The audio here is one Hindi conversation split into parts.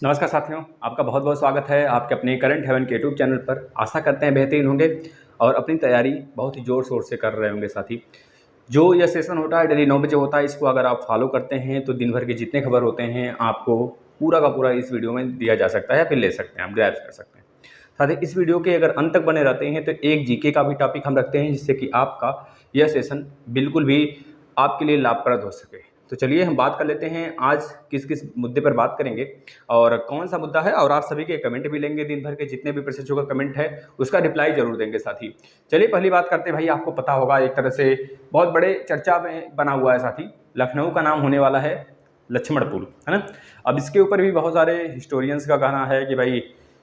नमस्कार साथियों, आपका बहुत बहुत स्वागत है आपके अपने करंट हेवन के यूट्यूब चैनल पर। आशा करते हैं बेहतरीन होंगे और अपनी तैयारी बहुत ही ज़ोर शोर से कर रहे होंगे साथी। जो यह सेशन होता है डेली 9 बजे होता है, इसको अगर आप फॉलो करते हैं तो दिन भर के जितने खबर होते हैं आपको पूरा का पूरा इस वीडियो में दिया जा सकता है या फिर ले सकते हैं, आप ग्रैब कर सकते हैं। साथ ही इस वीडियो के अगर अंत तक बने रहते हैं तो एक जीके का भी टॉपिक हम रखते हैं, जिससे कि आपका यह सेशन बिल्कुल भी आपके लिए लाभप्रद हो सके। तो चलिए हम बात कर लेते हैं आज किस किस मुद्दे पर बात करेंगे और कौन सा मुद्दा है, और आप सभी के कमेंट भी लेंगे। दिन भर के जितने भी प्रशिक्षकों का कमेंट है उसका रिप्लाई जरूर देंगे साथी। चलिए पहली बात करते हैं। भाई आपको पता होगा, एक तरह से बहुत बड़े चर्चा में बना हुआ है साथी, लखनऊ का नाम होने वाला है लक्ष्मण पुल, है ना। अब इसके ऊपर भी बहुत सारे हिस्टोरियंस का कहना है कि भाई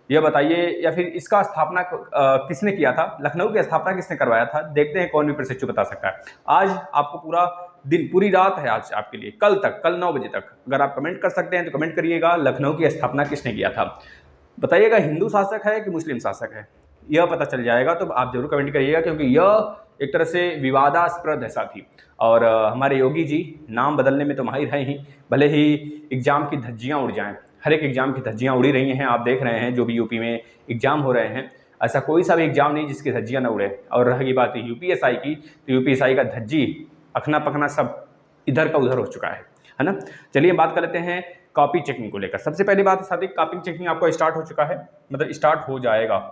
ये बताइए, या फिर इसका स्थापना किसने किया था, लखनऊ की स्थापना किसने करवाया था। देखते हैं कौन भी प्रशिक्षु बता सकता है। आज आपको पूरा दिन, पूरी रात है आज आपके लिए, कल 9 बजे तक अगर आप कमेंट कर सकते हैं तो कमेंट करिएगा, लखनऊ की स्थापना किसने किया था। बताइएगा हिंदू शासक है कि मुस्लिम शासक है, यह पता चल जाएगा। तो आप जरूर कमेंट करिएगा, क्योंकि यह एक तरह से विवादास्पद है साथी। और हमारे योगी जी नाम बदलने में तो माहिर हैं ही, भले ही एग्जाम की धज्जियाँ उड़ जाएं। हर एक एग्जाम की धज्जियाँ उड़ी रही हैं, आप देख रहे हैं जो भी यूपी में एग्जाम हो रहे हैं, ऐसा कोई सा भी एग्जाम नहीं जिसकी धज्जियाँ न उड़े। और रही बात यूपीएसआई की, तो यूपीएसआई का धज्जी अखना पखना सब इधर का उधर हो चुका है ना। चलिए बात कर लेते हैं कॉपी चेकिंग को लेकर। सबसे पहली बात साथी, कॉपी चेकिंग आपको स्टार्ट हो चुका है, मतलब स्टार्ट हो जाएगा।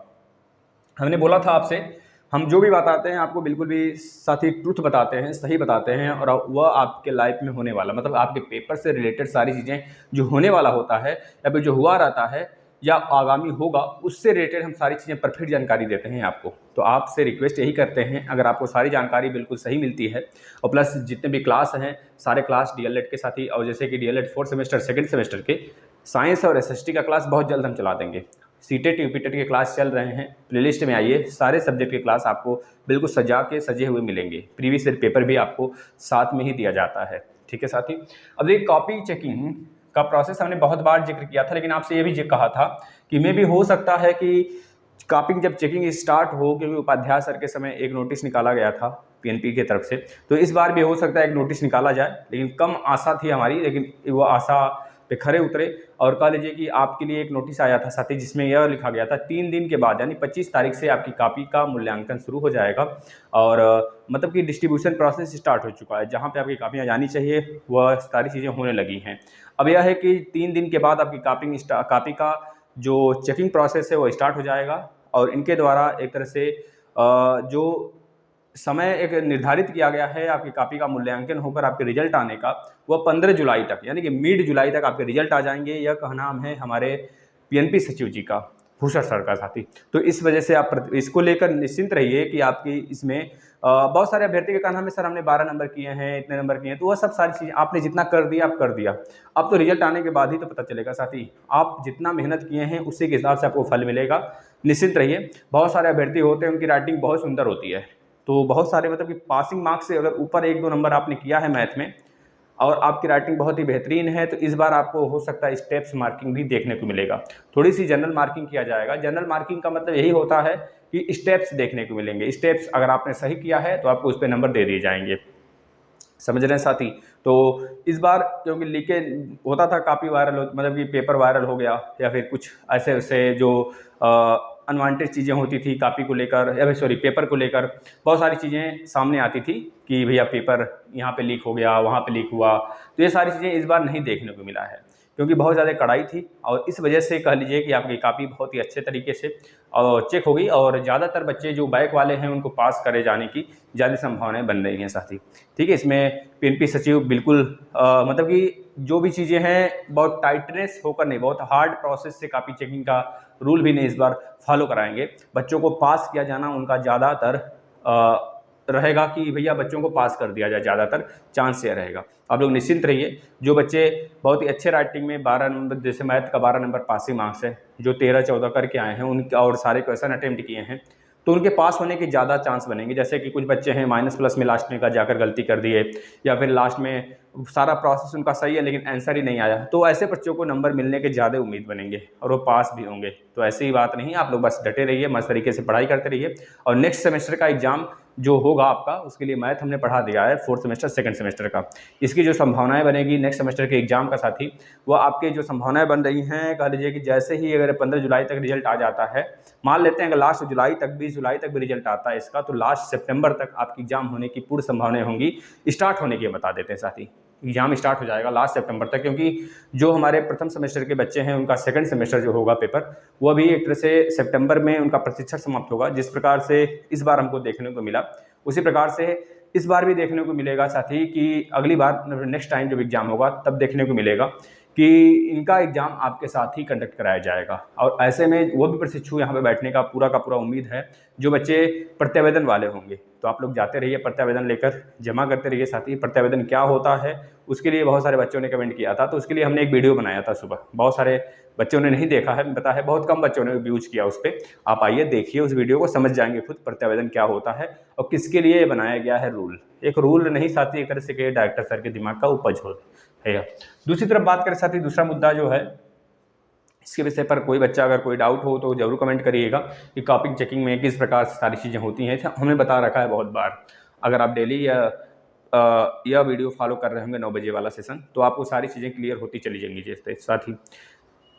हमने बोला था आपसे, हम जो भी बताते हैं आपको बिल्कुल भी साथी ट्रुथ बताते हैं, सही बताते हैं, और वह आपके लाइफ में होने वाला, मतलब आपके पेपर से रिलेटेड सारी चीज़ें जो होने वाला होता है या फिर जो हुआ रहता है या आगामी होगा, उससे रिलेटेड हम सारी चीज़ें परफेक्ट जानकारी देते हैं आपको। तो आपसे रिक्वेस्ट यही करते हैं, अगर आपको सारी जानकारी बिल्कुल सही मिलती है और प्लस जितने भी क्लास हैं सारे क्लास डीएलएड के साथ ही, और जैसे कि DElEd 4th semester 2nd semester के साइंस और एसएसटी का क्लास बहुत जल्द हम चला देंगे। सीटेट यूपीटेट के क्लास चल रहे हैं, प्लेलिस्ट में आइए, सारे सब्जेक्ट के क्लास आपको बिल्कुल सजे हुए मिलेंगे। प्रीवियस ईयर पेपर भी आपको साथ में ही दिया जाता है, ठीक है साथी। अब ये कॉपी चेकिंग का प्रोसेस हमने बहुत बार जिक्र किया था, लेकिन आपसे ये भी कहा था कि मे भी हो सकता है कि कॉपी जब चेकिंग स्टार्ट हो, क्योंकि उपाध्याय सर के समय एक नोटिस निकाला गया था पीएनपी की तरफ से, तो इस बार भी हो सकता है एक नोटिस निकाला जाए। लेकिन कम आशा थी हमारी, लेकिन वो आशा पे खरे उतरे। और कह लीजिए कि आपके लिए एक नोटिस आया था साथी, जिसमें यह लिखा गया था 3 दिन के बाद यानी 25 तारीख से आपकी कॉपी का मूल्यांकन शुरू हो जाएगा। और मतलब कि डिस्ट्रीब्यूशन प्रोसेस स्टार्ट हो चुका है, जहाँ पे आपकी कॉपियाँ जानी चाहिए वह सारी चीज़ें होने लगी हैं। अब यह है कि 3 दिन के बाद आपकी कॉपी का जो चेकिंग प्रोसेस है वो स्टार्ट हो जाएगा, और इनके द्वारा एक तरह से जो समय एक निर्धारित किया गया है आपकी कॉपी का मूल्यांकन होकर आपके रिजल्ट आने का, वह 15 जुलाई तक यानी कि मिड जुलाई तक आपके रिजल्ट आ जाएंगे। यह कहना है हमारे पीएनपी सचिव जी का, भूषण सर का साथी। तो इस वजह से आप इसको लेकर निश्चिंत रहिए कि आपकी इसमें बहुत सारे अभ्यर्थी का कहना है सर हमने 12 नंबर किए हैं, इतने नंबर किए हैं, तो वह सब सारी चीज़ें आपने जितना कर दिया आप कर दिया। अब तो रिजल्ट आने के बाद ही तो पता चलेगा साथी, आप जितना मेहनत किए हैं उसी के हिसाब से आपको फल मिलेगा, निश्चिंत रहिए। बहुत सारे अभ्यर्थी होते हैं उनकी राइटिंग बहुत सुंदर होती है, तो बहुत सारे मतलब कि पासिंग मार्क्स से अगर ऊपर 1-2 नंबर आपने किया है मैथ में और आपकी राइटिंग बहुत ही बेहतरीन है, तो इस बार आपको हो सकता है स्टेप्स मार्किंग भी देखने को मिलेगा। थोड़ी सी जनरल मार्किंग किया जाएगा। जनरल मार्किंग का मतलब यही होता है कि स्टेप्स देखने को मिलेंगे। स्टेप्स अगर आपने सही किया है तो आपको उस पर नंबर दे दिए जाएंगे, समझ रहे हैं साथी। तो इस बार क्योंकि लीकेज होता था, काफ़ी वायरल मतलब कि पेपर वायरल हो गया या फिर कुछ ऐसे वैसे जो अनवांटेड चीज़ें होती थी कॉपी को लेकर, या फिर सॉरी पेपर को लेकर बहुत सारी चीज़ें सामने आती थी कि भैया पेपर यहाँ पे लीक हो गया, वहाँ पे लीक हुआ। तो ये सारी चीज़ें इस बार नहीं देखने को मिला है, क्योंकि बहुत ज़्यादा कड़ाई थी, और इस वजह से कह लीजिए कि आपकी कॉपी बहुत ही अच्छे तरीके से चेक होगी, और ज़्यादातर बच्चे जो बैक वाले हैं उनको पास करे जाने की ज़्यादा संभावनाएं बन रही हैं साथी, ठीक है। इसमें पीएनपी सचिव बिल्कुल मतलब कि जो भी चीज़ें हैं बहुत टाइटनेस होकर नहीं, बहुत हार्ड प्रोसेस से कॉपी चेकिंग का रूल भी नहीं इस बार फॉलो कराएंगे। बच्चों को पास किया जाना उनका ज़्यादातर रहेगा कि भैया बच्चों को पास कर दिया जाए, ज़्यादातर चांस ये रहेगा। आप लोग निश्चिंत रहिए। जो बच्चे बहुत ही अच्छे राइटिंग में 12 नंबर, जैसे मैथ का 12 नंबर पासिंग मार्क्स है, जो 13-14 करके आए हैं उनके और सारे क्वेश्चन अटेम्प्ट किए हैं, तो उनके पास होने के ज़्यादा चांस बनेंगे। जैसे कि कुछ बच्चे हैं माइनस प्लस में लास्ट में का जाकर गलती कर दिए, या फिर लास्ट में सारा प्रोसेस उनका सही है लेकिन आंसर ही नहीं आया, तो ऐसे बच्चों को नंबर मिलने के ज़्यादा उम्मीद बनेंगे और वो पास भी होंगे। तो ऐसी ही बात नहीं, आप लोग बस डटे रहिए, मस्त तरीके से पढ़ाई करते रहिए। और नेक्स्ट सेमेस्टर का एग्ज़ाम जो होगा आपका, उसके लिए मैथ हमने पढ़ा दिया है, 4th सेमेस्टर 2nd सेमेस्टर का। इसकी जो संभावनाएं बनेगी नेक्स्ट सेमेस्टर के एग्जाम का साथी, वो आपके जो संभावनाएं बन रही हैं, कह लीजिए कि जैसे ही अगर 15 जुलाई तक रिजल्ट आ जाता है, मान लेते हैं अगर लास्ट जुलाई तक 20 जुलाई तक भी रिजल्ट आता है इसका, तो लास्ट सितंबर तक आपकी एग्जाम होने की पूरी संभावनाएं होंगी। स्टार्ट होने की बता देते हैं साथी, एग्जाम स्टार्ट हो जाएगा लास्ट सितंबर तक, क्योंकि जो हमारे प्रथम सेमेस्टर के बच्चे हैं उनका 2nd सेमेस्टर जो होगा पेपर, वो अभी एक तरह से सितंबर में उनका प्रशिक्षण समाप्त होगा। जिस प्रकार से इस बार हमको देखने को मिला, उसी प्रकार से इस बार भी देखने को मिलेगा साथी कि अगली बार नेक्स्ट टाइम जब एग्ज़ाम होगा तब देखने को मिलेगा कि इनका एग्ज़ाम आपके साथ ही कंडक्ट कराया जाएगा। और ऐसे में वो भी प्रशिक्षु यहाँ पे बैठने का पूरा उम्मीद है जो बच्चे प्रत्यावेदन वाले होंगे। तो आप लोग जाते रहिए, प्रत्यावेदन लेकर जमा करते रहिए साथी। प्रत्यावेदन क्या होता है उसके लिए बहुत सारे बच्चों ने कमेंट किया था, तो उसके लिए हमने एक वीडियो बनाया था सुबह। बहुत सारे बच्चों ने नहीं देखा है, पता है, बहुत कम बच्चों ने व्यूज किया उस पर। आप आइए देखिए उस वीडियो को, समझ जाएंगे खुद प्रत्यावेदन क्या होता है और किसके लिए बनाया गया है रूल। एक रूल नहीं साथी, एक तरह से कि डायरेक्टर सर के दिमाग का उपज हो है। दूसरी तरफ बात करें साथी, दूसरा मुद्दा जो है, इसके विषय पर कोई बच्चा अगर कोई डाउट हो तो ज़रूर कमेंट करिएगा कि टॉपिक चेकिंग में किस प्रकार से सारी चीज़ें होती हैं। हमने बता रखा है बहुत बार, अगर आप डेली यह वीडियो फॉलो कर रहे होंगे 9 बजे वाला सेशन, तो आपको सारी चीज़ें क्लियर होती चली जाएंगी। जैसे साथ ही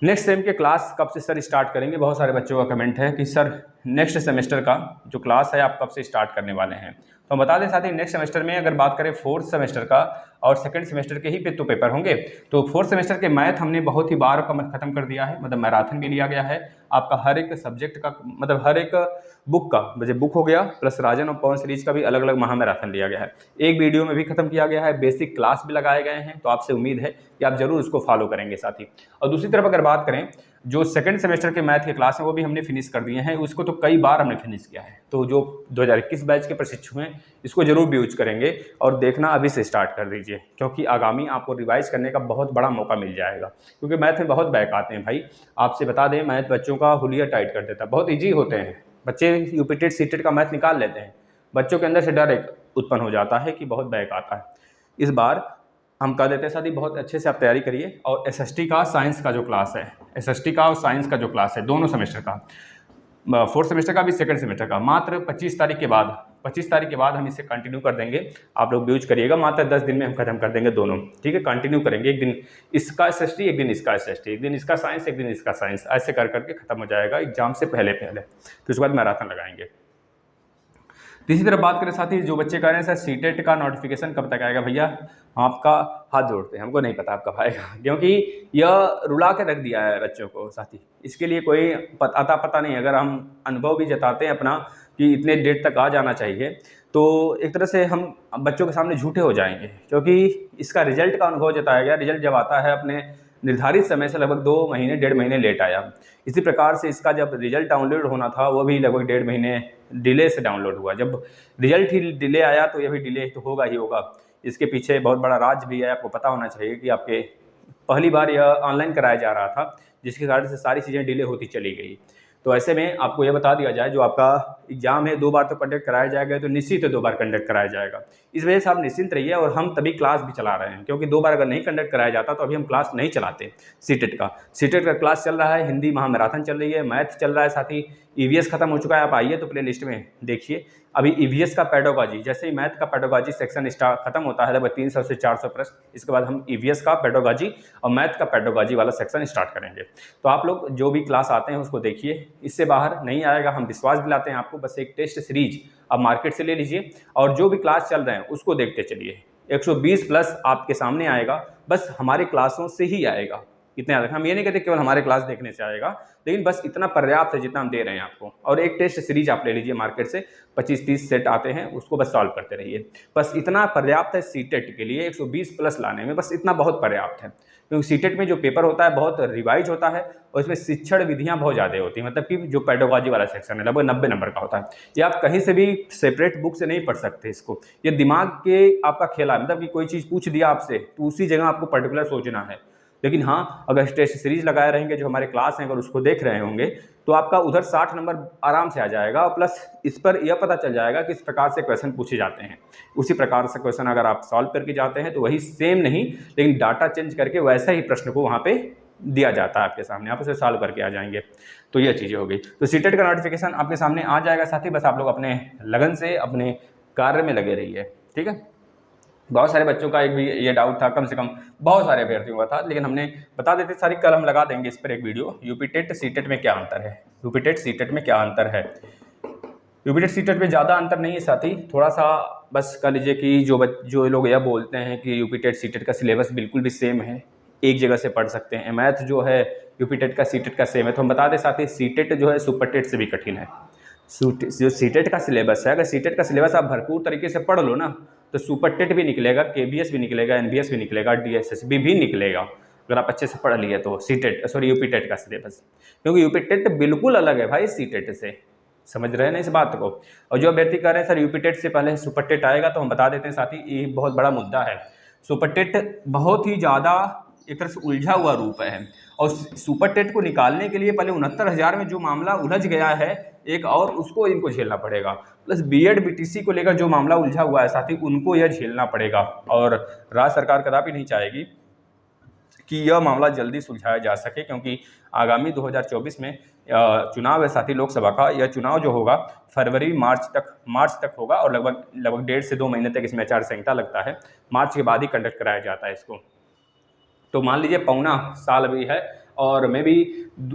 नेक्स्ट सेम के क्लास कब से सर स्टार्ट करेंगे, बहुत सारे बच्चों का कमेंट है कि सर नेक्स्ट सेमेस्टर का जो क्लास है आप कब से स्टार्ट करने वाले हैं। तो हम बता दें साथ ही, नेक्स्ट सेमेस्टर में अगर बात करें 4th सेमेस्टर का और 2nd सेमेस्टर के ही तो पेपर होंगे। तो 4th सेमेस्टर के मैथ हमने बहुत ही बार का खत्म कर दिया है, मतलब मैराथन भी लिया गया है आपका हर एक सब्जेक्ट का, मतलब हर एक बुक का, जैसे बुक हो गया प्लस राजन और पवन सीरीज का भी अलग अलग महा मैराथन लिया गया है। एक वीडियो में भी खत्म किया गया है, बेसिक क्लास भी लगाए गए हैं। तो आपसे उम्मीद है कि आप जरूर उसको फॉलो करेंगे साथी। और दूसरी तरफ अगर बात करें, जो 2nd सेमेस्टर के मैथ के क्लास हैं वो भी हमने फिनिश कर दिए हैं, उसको तो कई बार हमने फिनिश किया है। तो जो 2021 बैच के प्रशिक्षु हैं इसको जरूर भी यूज करेंगे और देखना अभी से स्टार्ट कर दीजिए, क्योंकि आगामी आपको रिवाइज करने का बहुत बड़ा मौका मिल जाएगा। क्योंकि मैथ में बहुत बैक आते हैं भाई, आपसे बता दें, मैथ बच्चों का हुलिया टाइट कर देता है। बहुत ईजी होते हैं बच्चे, यूपीटेट सीटेट का मैथ निकाल लेते हैं, बच्चों के अंदर से डर एक उत्पन्न हो जाता है कि बहुत बैक आता है। इस बार हम कह देते हैं साथी, बहुत अच्छे से आप तैयारी करिए। और एसएसटी का साइंस का जो क्लास है, एसएसटी का और साइंस का जो क्लास है दोनों सेमेस्टर का, 4th सेमेस्टर का भी 2nd सेमेस्टर का, मात्र 25 तारीख के बाद हम इसे कंटिन्यू कर देंगे। आप लोग यूज करिएगा, मात्र 10 दिन में हम खत्म कर देंगे दोनों, ठीक है। कंटिन्यू करेंगे, एक दिन इसका एसएसटी, एक दिन इसका एसएसटी, एक दिन इसका साइंस, एक दिन इसका साइंस, ऐसे कर करके खत्म हो जाएगा एग्जाम से पहले। फिर उसके बाद मैराथन लगाएंगे। तीसरी तरफ बात करें साथी, जो बच्चे कह रहे हैं सर सीटेट का नोटिफिकेशन कब तक आएगा, भैया आपका हाथ जोड़ते हैं, हमको नहीं पता आप कब आएगा, क्योंकि यह रुला के रख दिया है बच्चों को साथी। इसके लिए कोई पता नहीं। अगर हम अनुभव भी जताते हैं अपना कि इतने डेट तक आ जाना चाहिए, तो एक तरह से हम बच्चों के सामने झूठे हो जाएंगे, क्योंकि इसका रिजल्ट का अनुभव जताया गया। रिजल्ट जब आता है अपने निर्धारित समय से लगभग 2 महीने 1.5 महीने लेट आया। इसी प्रकार से इसका जब रिजल्ट डाउनलोड होना था वो भी लगभग 1.5 महीने डिले से डाउनलोड हुआ। जब रिजल्ट ही डिले आया तो यह भी डिले तो होगा ही होगा। इसके पीछे बहुत बड़ा राज भी है, आपको पता होना चाहिए कि आपके पहली बार यह ऑनलाइन कराया जा रहा था, जिसके कारण से सारी चीज़ें डिले होती चली गई। तो ऐसे में आपको यह बता दिया जाए, जो आपका एग्जाम है 2 बार तो कंडक्ट कराया जाएगा, तो निश्चित है 2 बार कंडक्ट कराया जाएगा। इस वजह से आप निश्चिंत रहिए। और हम तभी क्लास भी चला रहे हैं, क्योंकि 2 बार अगर नहीं कंडक्ट कराया जाता तो अभी हम क्लास नहीं चलाते। सीटेट का क्लास चल रहा है, हिंदी महा मैराथन चल रही है, मैथ चल रहा है, साथ ही ईवीएस खत्म हो चुका है। आप आइए तो प्ले लिस्ट में देखिए, अभी ईवीएस का पेडागॉजी, जैसे ही मैथ का पेडागॉजी सेक्शन खत्म होता है लगभग 300 से 400 प्रश्न, इसके बाद हम ईवीएस का पेडागॉजी और मैथ का पेडागॉजी वाला सेक्शन स्टार्ट करेंगे। तो आप लोग जो भी क्लास आते हैं उसको देखिए, इससे बाहर नहीं आएगा, हम विश्वास दिलाते हैं आपको। बस एक टेस्ट सीरीज आप मार्केट से ले लीजिए और जो भी क्लास चल रहे हैं उसको देखते चलिए। 120 प्लस आपके सामने आएगा, बस हमारे क्लासों से ही आएगा। इतने याद रखें, हम ये नहीं कहते केवल हमारे क्लास देखने से आएगा, लेकिन बस इतना पर्याप्त है जितना हम दे रहे हैं आपको। और एक टेस्ट सीरीज आप ले लीजिए मार्केट से, 25-30 सेट आते हैं, उसको बस सॉल्व करते रहिए। बस इतना पर्याप्त है सीटेट के लिए, 120 प्लस लाने में बस इतना बहुत पर्याप्त है। क्योंकि सीटेट में जो पेपर होता है बहुत रिवाइज होता है और इसमें शिक्षण विधियां बहुत ज़्यादा होती हैं। मतलब कि जो पेडागॉजी वाला सेक्शन है लगभग 90 नंबर का होता है। ये आप कहीं से भी सेपरेट बुक से नहीं पढ़ सकते इसको, ये दिमाग के आपका खेला है। मतलब कि कोई चीज़ पूछ दिया आपसे तो उसी जगह आपको पर्टिकुलर सोचना है। लेकिन हाँ, अगर टेस्ट सीरीज लगाए रहेंगे, जो हमारे क्लास हैं अगर उसको देख रहे होंगे, तो आपका उधर 60 नंबर आराम से आ जाएगा। और प्लस इस पर यह पता चल जाएगा कि इस प्रकार से क्वेश्चन पूछे जाते हैं। उसी प्रकार से क्वेश्चन अगर आप सॉल्व करके जाते हैं तो वही सेम नहीं, लेकिन डाटा चेंज करके वैसा ही प्रश्न को वहाँ पे दिया जाता है आपके सामने, आप उसे सॉल्व करके आ जाएंगे। तो यह चीज़ें हो गई। तो सीटेट का नोटिफिकेशन आपके सामने आ जाएगा साथी, बस आप लोग अपने लगन से अपने कार्य में लगे रहिए, ठीक है। बहुत सारे बच्चों का एक भी ये डाउट था, कम से कम बहुत सारे अभ्यर्थियों का था, लेकिन हमने बता देते सारी, कल हम लगा देंगे इस पर एक वीडियो, यूपी टेट सीटेट में क्या अंतर है, यूपी टेट सीटेट में क्या अंतर है। यूपी टेट सीटेट में ज़्यादा अंतर नहीं है साथी, थोड़ा सा बस कह लीजिए कि जो लोग यह बोलते हैं कि यूपी टेट सीटेट का सिलेबस बिल्कुल भी सेम है, एक जगह से पढ़ सकते हैं, मैथ जो है यूपी टेट का सीटेट का सेम है, तो हम बता दें साथी सीटेट जो है सुपर टेट से भी कठिन है। जो सीटेट का सिलेबस है, अगर सीटेट का सिलेबस आप भरपूर तरीके से पढ़ लो ना, तो सुपर टेट भी निकलेगा, केबीएस भी निकलेगा, एनबीएस भी निकलेगा, डीएसएसबी भी निकलेगा, अगर आप अच्छे से पढ़ लिए तो यूपी टेट का सिलेबस। क्योंकि यूपी टेट बिल्कुल अलग है भाई सीटेट से, समझ रहे हैं ना इस बात को। और जो अभ्यर्थी कह रहे हैं सर यूपी टेट से पहले सुपर टेट आएगा, तो हम बता देते हैं साथी, ये बहुत बड़ा मुद्दा है। सुपर टेट बहुत ही ज़्यादा एक तरह से उलझा हुआ रूप है, और सुपर टेट को निकालने के लिए पहले 69,000 में जो मामला उलझ गया है एक, और उसको इनको झेलना पड़ेगा, प्लस बीएड बीटीसी को लेकर जो मामला उलझा हुआ है साथी, उनको यह झेलना पड़ेगा। और राज्य सरकार कदापि नहीं चाहेगी कि यह मामला जल्दी सुलझाया जा सके, क्योंकि आगामी 2024 में चुनाव है साथी, लोकसभा का। यह चुनाव जो होगा फरवरी मार्च तक होगा, और लगभग 1.5 से 2 महीने तक इसमें आचार संहिता लगता है, मार्च के बाद ही कंडक्ट कराया जाता है इसको। तो मान लीजिए पौना साल भी है, और मैं भी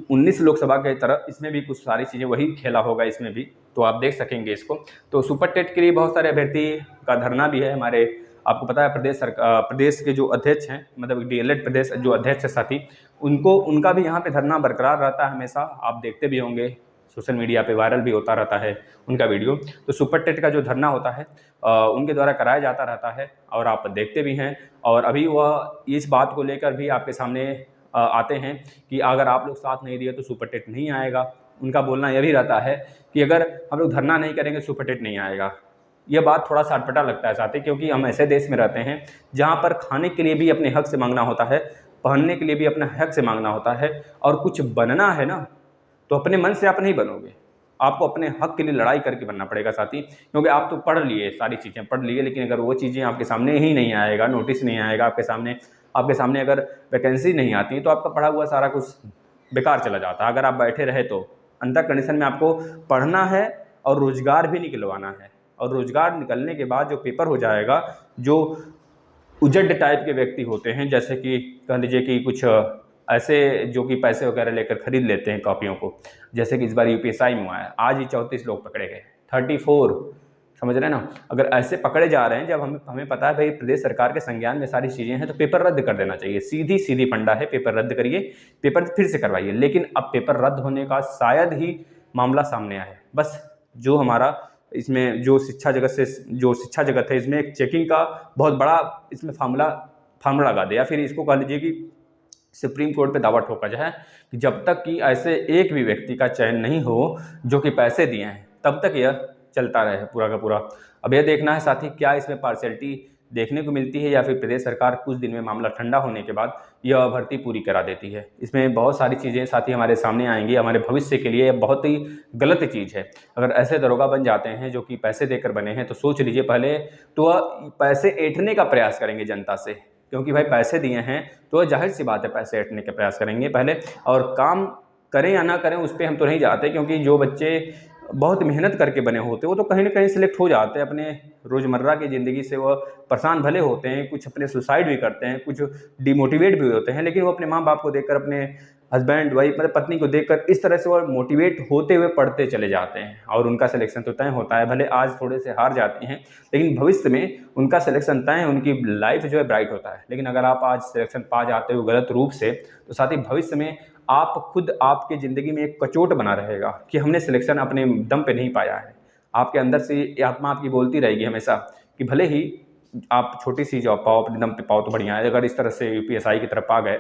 19 लोकसभा के तरह इसमें भी कुछ सारी चीज़ें वही खेला होगा इसमें भी, तो आप देख सकेंगे इसको। तो सुपर टेट के लिए बहुत सारे अभ्यर्थी का धरना भी है हमारे, आपको पता है प्रदेश के जो अध्यक्ष हैं, मतलब डीएलएड प्रदेश जो अध्यक्ष है साथी, उनका भी यहाँ पे धरना बरकरार रहता है हमेशा, आप देखते भी होंगे, सोशल मीडिया पे वायरल भी होता रहता है उनका वीडियो। तो सुपर टेट का जो धरना होता है उनके द्वारा कराया जाता रहता है, और आप देखते भी हैं। और अभी वह इस बात को लेकर भी आपके सामने आते हैं कि अगर आप लोग साथ नहीं दिए तो सुपर टेट नहीं आएगा। उनका बोलना यह भी रहता है कि अगर हम लोग धरना नहीं करेंगे सुपर टेट नहीं आएगा। यह बात थोड़ा सा अटपटा लगता है साथी, क्योंकि हम ऐसे देश में रहते हैं जहाँ पर खाने के लिए भी अपने हक से मांगना होता है, पहनने के लिए भी अपने हक से मांगना होता है, और कुछ बनना है ना, तो अपने मन से आप नहीं बनोगे, आपको अपने हक के लिए लड़ाई करके बनना पड़ेगा साथी। क्योंकि आप तो पढ़ लिए, सारी चीज़ें पढ़ लिए, लेकिन अगर वो चीज़ें आपके सामने ही नहीं आएगा, नोटिस नहीं आएगा आपके सामने अगर वैकेंसी नहीं आती तो आपका पढ़ा हुआ सारा कुछ बेकार चला जाता है। अगर आप बैठे रहे तो अंतर कंडीशन में आपको पढ़ना है और रोजगार भी निकलवाना है, और रोजगार निकलने के बाद जो पेपर हो जाएगा, जो उजड़ टाइप के व्यक्ति होते हैं, जैसे कि कह लीजिए कि कुछ ऐसे जो कि पैसे वगैरह लेकर खरीद लेते हैं कॉपियों को, जैसे कि इस बार यूपीएसआई में हुआ है, आज ही 34 लोग पकड़े गए, 34, समझ रहे हैं ना। अगर ऐसे पकड़े जा रहे हैं, जब हमें पता है भाई प्रदेश सरकार के संज्ञान में सारी चीज़ें हैं, तो पेपर रद्द कर देना चाहिए, सीधी फंडा है, पेपर रद्द करिए, पेपर फिर से करवाइए। लेकिन अब पेपर रद्द होने का शायद ही मामला सामने आया है, बस जो हमारा इसमें जो शिक्षा जगत है, इसमें एक चेकिंग का बहुत बड़ा इसमें फार्मूला लगा दिया, फिर इसको कह लीजिए कि सुप्रीम कोर्ट पे दावा ठोका जाए कि जब तक कि ऐसे एक भी व्यक्ति का चयन नहीं हो जो कि पैसे दिए हैं, तब तक यह चलता रहे पूरा का पूरा। अब यह देखना है साथी, क्या इसमें पार्शियलिटी देखने को मिलती है, या फिर प्रदेश सरकार कुछ दिन में मामला ठंडा होने के बाद यह भर्ती पूरी करा देती है। इसमें बहुत सारी चीज़ें साथी हमारे सामने आएंगी, हमारे भविष्य के लिए बहुत ही गलत चीज़ है। अगर ऐसे दरोगा बन जाते हैं जो कि पैसे देकर बने हैं, तो सोच लीजिए पहले तो पैसे ऐंठने का प्रयास करेंगे जनता से, क्योंकि भाई पैसे दिए हैं तो जाहिर सी बात है पैसे ऐंठने का प्रयास करेंगे पहले। और काम करें या ना करें उस पर हम तो नहीं जाते, क्योंकि जो बच्चे बहुत मेहनत करके बने होते वो तो कहीं ना कहीं सिलेक्ट हो जाते हैं, अपने रोज़मर्रा की ज़िंदगी से वो परेशान भले होते हैं, कुछ अपने सुसाइड भी करते हैं, कुछ डिमोटिवेट भी होते हैं, लेकिन वो अपने माँ बाप को देखकर, अपने हस्बैंड वाइफ मतलब पत्नी को देखकर इस तरह से वो मोटिवेट होते हुए पढ़ते चले जाते हैं, और उनका सिलेक्शन तो तय होता है। भले आज थोड़े से हार जाते हैं, लेकिन भविष्य में उनका सिलेक्शन तय है, उनकी लाइफ जो है ब्राइट होता है। लेकिन अगर आप आज सिलेक्शन पा जाते हो गलत रूप से, तो साथ ही भविष्य में आप खुद आपकी ज़िंदगी में एक कचोट बना रहेगा कि हमने सिलेक्शन अपने दम पे नहीं पाया है। आपके अंदर से ये आत्मा आपकी बोलती रहेगी हमेशा कि भले ही आप छोटी सी जॉब पाओ, अपने दम पे पाओ तो बढ़िया है, अगर इस तरह से यूपीएसआई की तरफ आ गए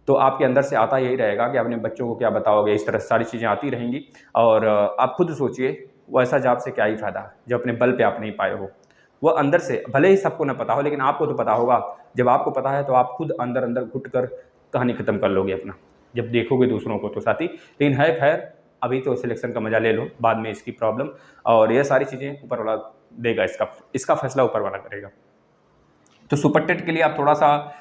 तो आपके अंदर से आता यही रहेगा कि अपने बच्चों को क्या बताओगे। इस तरह से सारी चीज़ें आती रहेंगी, और आप खुद सोचिए वो ऐसा जॉब से क्या ही फ़ायदा जब अपने बल पे आप नहीं पाए हो। वह अंदर से भले ही सबको ना पता हो, लेकिन आपको तो पता होगा। जब आपको पता है तो आप खुद अंदर अंदर घुट कर कहानी ख़त्म कर लोगे अपना जब देखोगे दूसरों को तो साथी। लेकिन है खैर, अभी तो सिलेक्शन का मज़ा ले लो, बाद में इसकी प्रॉब्लम और ये सारी चीज़ें ऊपर वाला देगा, इसका फैसला ऊपर वाला करेगा। तो सुपर टेट के लिए आप थोड़ा सा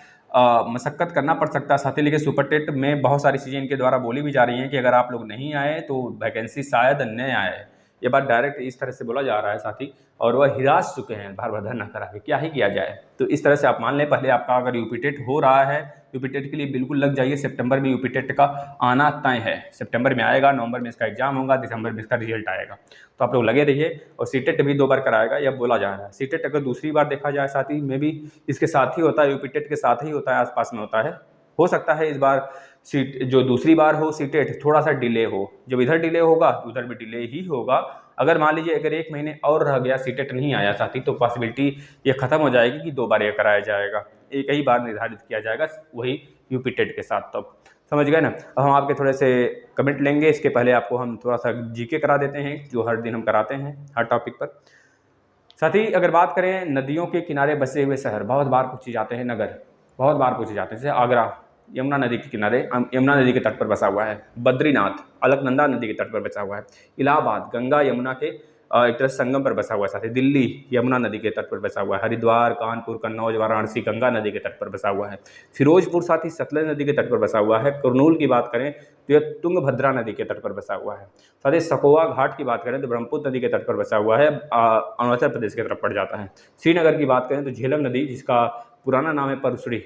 मशक्क़त करना पड़ सकता है साथी। लेकिन सुपर टेट में बहुत सारी चीज़ें इनके द्वारा बोली भी जा रही हैं कि अगर आप लोग नहीं आए तो वैकेंसी शायद न आए। ये बात डायरेक्ट इस तरह से बोला जा रहा है साथी, और वह हिरास चुके हैं बार बार धरना करा के, क्या ही किया जाए। तो इस तरह से आप मान लें, पहले आपका अगर यूपी टेट हो रहा है, यूपी टेट के लिए बिल्कुल लग जाइए। सितंबर में यूपी टेट का आना तय है, सितंबर में आएगा, नवंबर में इसका एग्जाम होगा, दिसंबर में इसका रिजल्ट आएगा। तो आप लोग लगे रहिए। और सीटेट भी 2 बार कराएगा, यह बोला जा रहा है। सीटेट अगर दूसरी बार देखा जाए साथी में भी इसके साथ ही होता है, यूपी टेट के साथ ही होता है, आसपास में होता है। हो सकता है इस बार सीट जो दूसरी बार हो सीटेट थोड़ा सा डिले हो, जब इधर डिले होगा तो उधर भी डिले ही होगा। अगर मान लीजिए अगर 1 महीने और रह गया, सीटेट नहीं आया साथी, तो पॉसिबिलिटी ये खत्म हो जाएगी कि 2 बार ये कराया जाएगा, एक ही बार निर्धारित किया जाएगा, वही यूपी टेट के साथ। तब समझ गए ना। अब हम आपके थोड़े से कमेंट लेंगे, इसके पहले आपको हम थोड़ा सा जीके करा देते हैं, जो हर दिन हम कराते हैं हर टॉपिक पर। साथ ही अगर बात करें नदियों के किनारे बसे हुए शहर, बहुत बार पूछे जाते हैं, नगर बहुत बार पूछे जाते हैं। जैसे आगरा यमुना नदी के किनारे, यमुना नदी के तट पर बसा हुआ है। बद्रीनाथ अलकनंदा नदी के तट पर बसा हुआ है। इलाहाबाद गंगा यमुना के एक तरह संगम पर बसा हुआ है। साथ ही दिल्ली यमुना नदी के तट पर बसा हुआ है। हरिद्वार, कानपुर, कन्नौज, वाराणसी गंगा नदी के तट पर बसा हुआ है। फिरोजपुर साथ ही सतलज नदी के तट पर बसा हुआ है। कुरनूल की बात करें तो यह तुंगभद्रा नदी के तट पर बसा हुआ है। साथ ही सकोवा घाट की बात करें तो ब्रह्मपुत्र नदी के तट पर बसा हुआ है, अरुणाचल प्रदेश की तरफ पड़ जाता है। श्रीनगर की बात करें तो झेलम नदी, जिसका पुराना नाम है परसुड़ी,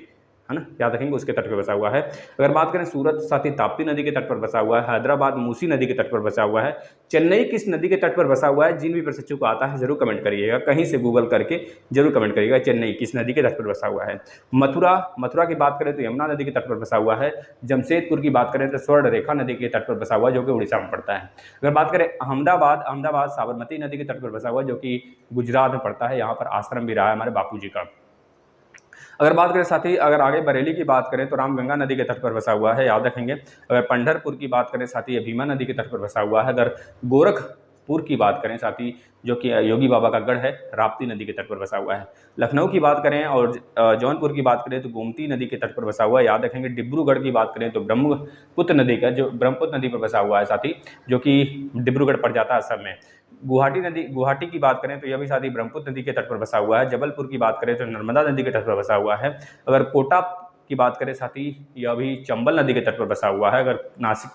है ना, याद रखेंगे, उसके तट पर बसा हुआ है। अगर बात करें सूरत साथ ही ताप्ती नदी के तट पर बसा हुआ है। हैदराबाद मूसी नदी के तट पर बसा हुआ है। चेन्नई किस नदी के तट पर बसा हुआ है? जिन भी प्रशिक्षु को आता है जरूर कमेंट करिएगा, कहीं से गूगल करके जरूर कमेंट करिएगा चेन्नई किस नदी के तट पर बसा हुआ है। मथुरा की बात करें तो यमुना नदी के तट पर बसा हुआ है। जमशेदपुर की बात करें तो स्वर्ण रेखा नदी के तट पर बसा हुआ है, जो कि उड़ीसा में पड़ता है। अगर बात करें अहमदाबाद साबरमती नदी के तट पर बसा हुआ है, जो कि गुजरात में पड़ता है। यहाँ पर आश्रम भी रहा है हमारे बापू जी का। अगर बात करें साथी, अगर आगे बरेली की बात करें तो रामगंगा नदी के तट पर बसा हुआ है, याद रखेंगे। अगर पंढरपुर की बात करें साथी, भीमा नदी के तट पर बसा हुआ है। अगर गोरखपुर की बात करें साथी, जो कि योगी बाबा का गढ़ है, राप्ती नदी के तट पर बसा हुआ है। लखनऊ की बात करें और जौनपुर की बात करें तो गोमती नदी के तट पर बसा हुआ है, याद रखेंगे। डिब्रूगढ़ की बात करें तो ब्रह्मपुत्र नदी पर बसा हुआ है साथी, जो कि डिब्रूगढ़ पड़ जाता है असम में। गुवाहाटी की बात करें तो यह भी साथी ब्रह्मपुत्र नदी के तट पर बसा हुआ है। जबलपुर की बात करें तो नर्मदा नदी के तट पर बसा हुआ है। अगर कोटा की बात करें साथी, यह भी चंबल नदी के तट पर बसा हुआ है। अगर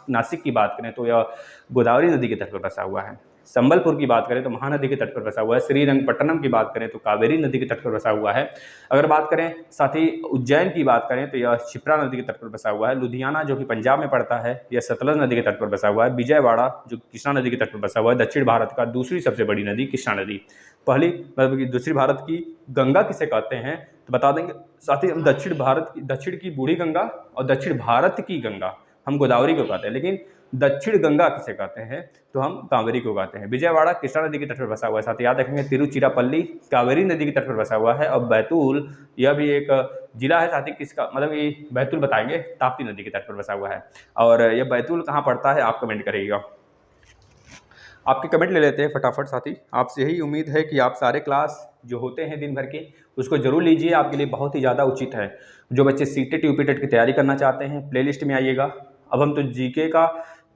नासिक की बात करें तो यह गोदावरी नदी के तट पर बसा हुआ है। संबलपुर की बात करें तो महानदी के तट पर बसा हुआ है। श्रीरंगपट्टनम की बात करें तो कावेरी नदी के तट पर बसा हुआ है। अगर बात करें साथ ही उज्जैन की बात करें तो यह क्षिप्रा नदी के तट पर बसा हुआ है। लुधियाना जो कि पंजाब में पड़ता है, यह सतलज नदी के तट पर बसा हुआ है। विजयवाड़ा जो कृष्णा नदी के तट पर बसा हुआ है। दक्षिण भारत का दूसरी सबसे बड़ी नदी कृष्णा नदी, पहली मतलब कि दूसरी भारत की गंगा किसे कहते हैं तो बता देंगे साथ ही हम। दक्षिण की बूढ़ी गंगा और दक्षिण भारत की गंगा हम गोदावरी को कहते हैं, लेकिन दक्षिण गंगा किसे कहते हैं तो हम कावेरी को कहते हैं। विजयवाड़ा कृष्णा नदी के तट पर बसा हुआ है, साथ ही याद रखेंगे। तिरुचिरापल्ली कावेरी नदी के तट पर बसा हुआ है। और बैतूल यह भी एक जिला है साथ ही, किसका मतलब ये बैतूल बताएंगे, ताप्ती नदी के तट पर बसा हुआ है। और यह बैतूल कहाँ पड़ता है आप कमेंट करिएगा। आपके कमेंट ले लेते हैं फटाफट साथी। आपसे यही उम्मीद है कि आप सारे क्लास जो होते हैं दिन भर के उसको जरूर लीजिए, आपके लिए बहुत ही ज़्यादा उचित है। जो बच्चे सीटेट यूपीटेट की तैयारी करना चाहते हैं प्लेलिस्ट में आइएगा। अब हम तो जीके का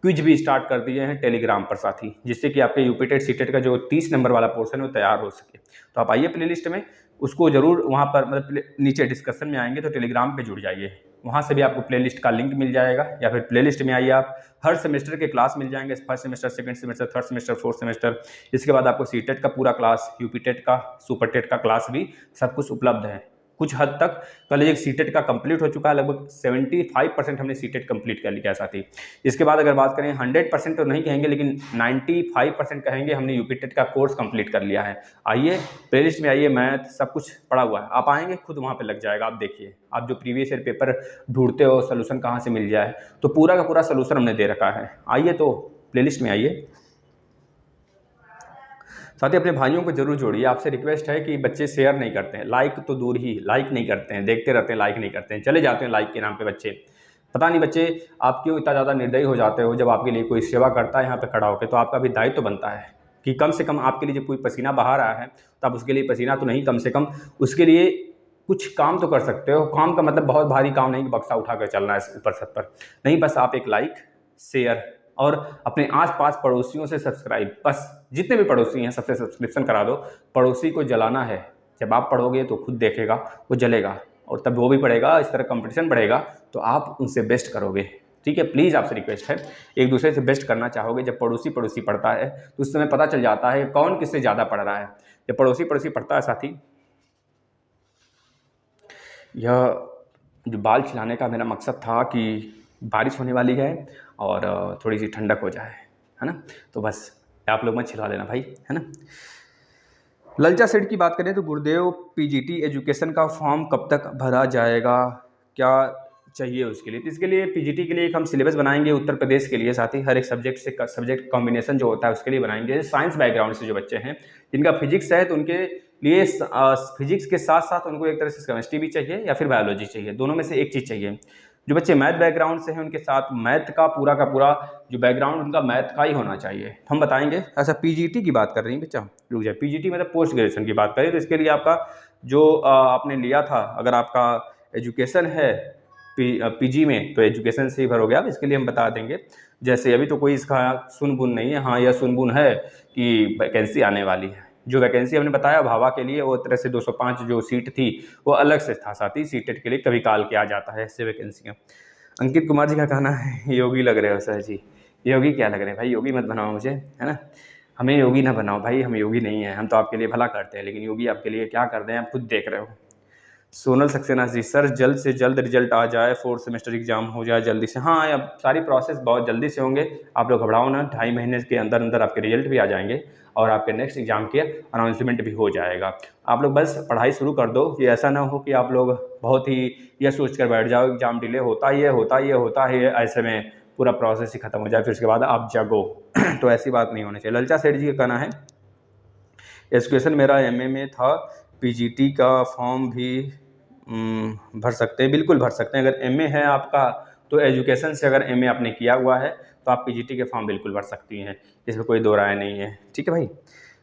क्विज भी स्टार्ट कर दिए हैं टेलीग्राम पर साथी, जिससे कि आपके यूपीटेट सीटेट का जो 30 नंबर वाला पोर्शन है वो तैयार हो सके। तो आप आइए प्लेलिस्ट में, उसको जरूर वहाँ पर मतलब नीचे डिस्कशन में आएंगे तो टेलीग्राम पे जुड़ जाइए, वहाँ से भी आपको प्लेलिस्ट का लिंक मिल जाएगा। या फिर प्लेलिस्ट में आइए आप, हर सेमेस्टर के क्लास मिल जाएंगे, first semester, second semester, third semester, fourth semester. इसके बाद आपको सीटेट का पूरा क्लास, यूपीटेट का, सुपर टेट का क्लास भी सब कुछ उपलब्ध है। कुछ हद तक कल एक सीटेट का कंप्लीट हो चुका है, लगभग 75% हमने सीटेट कंप्लीट कर लिया साथी। इसके बाद अगर बात करें 100% तो नहीं कहेंगे, लेकिन 95% कहेंगे हमने यूपीटेट का कोर्स कंप्लीट कर लिया है। आइए प्लेलिस्ट में आइए, मैथ सब कुछ पड़ा हुआ है, आप आएंगे खुद वहाँ पे लग जाएगा। आप देखिए, आप जो प्रीवियस ईयर पेपर ढूंढते हो सोल्यूशन कहाँ से मिल जाए, तो पूरा का पूरा सोल्यूशन हमने दे रखा है। आइए तो प्लेलिस्ट में आइए साथ ही अपने भाइयों को जरूर जोड़िए। आपसे रिक्वेस्ट है कि बच्चे शेयर नहीं करते हैं, लाइक तो दूर ही, लाइक नहीं करते हैं, देखते रहते हैं, लाइक नहीं करते हैं, चले जाते हैं लाइक के नाम पे बच्चे। पता नहीं बच्चे आप क्यों इतना ज़्यादा निर्दयी हो जाते हो। जब आपके लिए कोई सेवा करता है यहाँ पे खड़ा होकर, तो आपका भी दायित्व तो बनता है कि कम से कम आपके लिए जब कोई पसीना बहा रहा है तो आप उसके लिए पसीना तो नहीं, कम से कम उसके लिए कुछ काम तो कर सकते हो। काम का मतलब बहुत भारी काम नहीं कि बक्सा उठा कर चलना है ऊपर छत पर, नहीं, बस आप एक लाइक, शेयर और अपने आसपास पड़ोसियों से सब्सक्राइब, बस जितने भी पड़ोसी हैं सबसे सब्सक्रिप्शन करा दो। पड़ोसी को जलाना है, जब आप पढ़ोगे तो खुद देखेगा, वो जलेगा और तब वो भी पढ़ेगा, इस तरह कंपटीशन बढ़ेगा तो आप उनसे बेस्ट करोगे। ठीक है, प्लीज़ आपसे रिक्वेस्ट है, एक दूसरे से बेस्ट करना चाहोगे। जब पड़ोसी पड़ोसी पढ़ता है तो उस समय पता चल जाता है कौन किससे ज़्यादा पढ़ रहा है। जब पड़ोसी पड़ोसी पढ़ता है साथी, यह जो बाल छिलाने का मेरा मकसद था कि बारिश होने वाली है और थोड़ी सी ठंडक हो जाए, है ना, तो बस आप लोग मत छिलवा लेना भाई, है ना। ललचा सेठ की बात करें तो गुरुदेव पीजीटी एजुकेशन का फॉर्म कब तक भरा जाएगा, क्या चाहिए उसके लिए? तो इसके लिए पीजीटी के लिए एक हम सिलेबस बनाएंगे उत्तर प्रदेश के लिए, साथ ही हर एक सब्जेक्ट से सब्जेक्ट कॉम्बिनेशन जो होता है उसके लिए बनाएंगे। साइंस बैकग्राउंड से जो बच्चे हैं जिनका फिजिक्स है तो उनके लिए फिजिक्स के साथ साथ उनको एक तरह से केमिस्ट्री भी चाहिए या फिर बायोलॉजी चाहिए, दोनों में से एक चीज़ चाहिए। जो बच्चे मैथ बैकग्राउंड से हैं उनके साथ मैथ का पूरा जो बैकग्राउंड उनका मैथ का ही होना चाहिए, हम बताएंगे। अच्छा, पीजीटी की बात कर रही हैं बच्चा, रुक जाए, पीजीटी मतलब पोस्ट ग्रेजुएशन की बात करें तो इसके लिए आपका जो आपने लिया था, अगर आपका एजुकेशन है पीजी में तो एजुकेशन से ही भरोगे आप, इसके लिए हम बता देंगे। जैसे अभी तो कोई इसका सुन बुन नहीं है, हाँ यह सुन बुन है कि वैकेंसी आने वाली है। जो वैकेंसी हमने बताया भावा के लिए वो तरह से 205 जो सीट थी वो अलग से था, साथ ही सीटेट के लिए कभी काल के आ जाता है ऐसे वैकेंसियाँ। अंकित कुमार जी का कहना है योगी लग रहे हो सर जी। योगी क्या लग रहे हैं भाई, योगी मत बनाओ मुझे, है ना, हमें योगी ना बनाओ भाई, हम योगी नहीं हैं, हम तो आपके लिए भला करते हैं, लेकिन योगी आपके लिए क्या कर रहे हैं आप खुद देख रहे हो। सोनल सक्सेना जी, सर जल्द से जल्द रिजल्ट आ जाए, 4th सेमेस्टर एग्जाम हो जाए जल्दी से। हाँ, अब सारी प्रोसेस बहुत जल्दी से होंगे, आप लोग घबराओ ना, 2.5 महीने के अंदर अंदर आपके रिजल्ट भी आ जाएंगे और आपके नेक्स्ट एग्जाम के अनाउंसमेंट भी हो जाएगा। आप लोग बस पढ़ाई शुरू कर दो, ये ऐसा ना हो कि आप लोग बहुत ही यह सोच कर बैठ जाओ एग्जाम डिले होता ही है, होता ही है, ऐसे में पूरा प्रोसेस ही खत्म हो जाए, फिर उसके बाद आप जगो तो ऐसी बात नहीं होनी चाहिए। ललचा सेठ जी का कहना है एजुकेशन मेरा एमए में था, पीजीटी का फॉर्म भी भर सकते हैं, बिल्कुल भर सकते हैं। अगर एमए है आपका तो एजुकेशन से अगर एमए आपने किया हुआ है तो आप पीजीटी के फॉर्म बिल्कुल भर सकती हैं, इसमें कोई दो राय नहीं है। ठीक है भाई।